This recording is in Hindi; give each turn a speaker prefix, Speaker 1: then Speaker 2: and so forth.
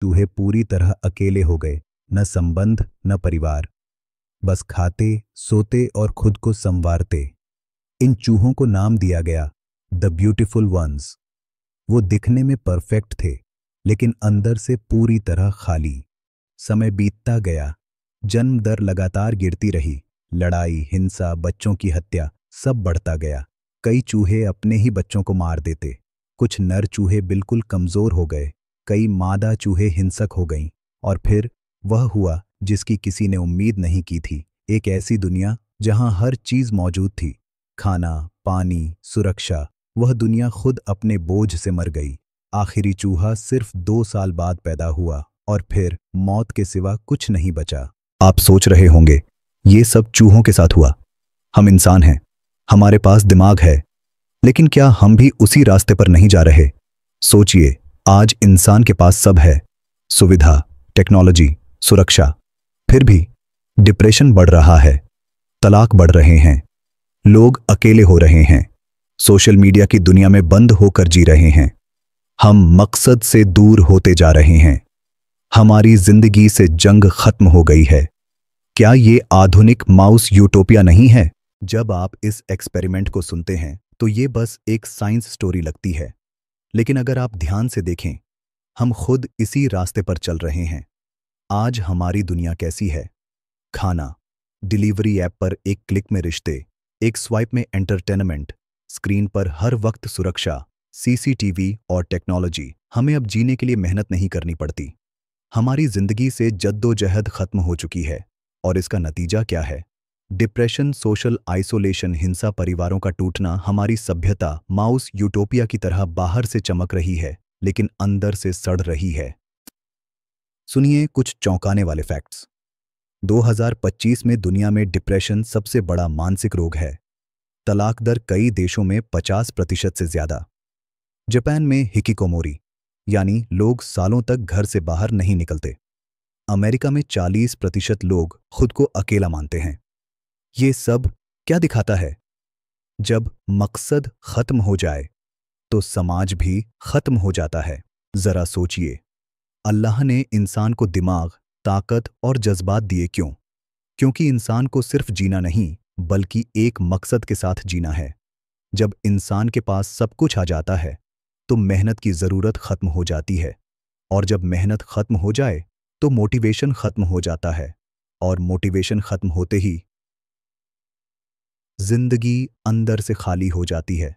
Speaker 1: चूहे पूरी तरह अकेले हो गए, न संबंध न परिवार, बस खाते सोते और खुद को संवारते। इन चूहों को नाम दिया गया द ब्यूटीफुल वंस। वो दिखने में परफेक्ट थे, लेकिन अंदर से पूरी तरह खाली। समय बीतता गया, जन्म दर लगातार गिरती रही, लड़ाई, हिंसा, बच्चों की हत्या, सब बढ़ता गया। कई चूहे अपने ही बच्चों को मार देते, कुछ नर चूहे बिल्कुल कमजोर हो गए, कई मादा चूहे हिंसक हो गईं, और फिर वह हुआ जिसकी किसी ने उम्मीद नहीं की थी। एक ऐसी दुनिया जहां हर चीज मौजूद थी, खाना, पानी, सुरक्षा, वह दुनिया खुद अपने बोझ से मर गई। आखिरी चूहा सिर्फ 2 साल बाद पैदा हुआ, और फिर मौत के सिवा कुछ नहीं बचा। आप सोच रहे होंगे, ये सब चूहों के साथ हुआ। हम इंसान हैं, हमारे पास दिमाग है, लेकिन क्या हम भी उसी रास्ते पर नहीं जा रहे? सोचिए, आज इंसान के पास सब है, सुविधा, टेक्नोलॉजी, सुरक्षा, फिर भी डिप्रेशन बढ़ रहा है, तलाक बढ़ रहे हैं, लोग अकेले हो रहे हैं, सोशल मीडिया की दुनिया में बंद होकर जी रहे हैं। हम मकसद से दूर होते जा रहे हैं, हमारी जिंदगी से जंग खत्म हो गई है। क्या ये आधुनिक माउस यूटोपिया नहीं है? जब आप इस एक्सपेरिमेंट को सुनते हैं तो ये बस एक साइंस स्टोरी लगती है, लेकिन अगर आप ध्यान से देखें, हम खुद इसी रास्ते पर चल रहे हैं। आज हमारी दुनिया कैसी है? खाना, डिलीवरी ऐप पर एक क्लिक में रिश्ते, एक स्वाइप में एंटरटेनमेंट, स्क्रीन पर हर वक्त सुरक्षा, सीसीटीवी और टेक्नोलॉजी। हमें अब जीने के लिए मेहनत नहीं करनी पड़ती। हमारी जिंदगी से जद्दोजहद खत्म हो चुकी है, और इसका नतीजा क्या है? डिप्रेशन, सोशल आइसोलेशन, हिंसा, परिवारों का टूटना। हमारी सभ्यता माउस यूटोपिया की तरह बाहर से चमक रही है, लेकिन अंदर से सड़ रही है। सुनिए कुछ चौंकाने वाले फैक्ट्स। 2025 में दुनिया में डिप्रेशन सबसे बड़ा मानसिक रोग है। तलाक दर कई देशों में 50% से ज्यादा। जापान में हिकिकोमोरी, यानी लोग सालों तक घर से बाहर नहीं निकलते। अमेरिका में 40% लोग खुद को अकेला मानते हैं। ये सब क्या दिखाता है? जब मकसद खत्म हो जाए तो समाज भी खत्म हो जाता है। जरा सोचिए, अल्लाह ने इंसान को दिमाग, ताकत और जज्बात दिए क्यों? क्योंकि इंसान को सिर्फ जीना नहीं, बल्कि एक मकसद के साथ जीना है। जब इंसान के पास सब कुछ आ जाता है तो मेहनत की जरूरत खत्म हो जाती है, और जब मेहनत खत्म हो जाए तो मोटिवेशन खत्म हो जाता है, और मोटिवेशन खत्म होते ही जिंदगी अंदर से खाली हो जाती है।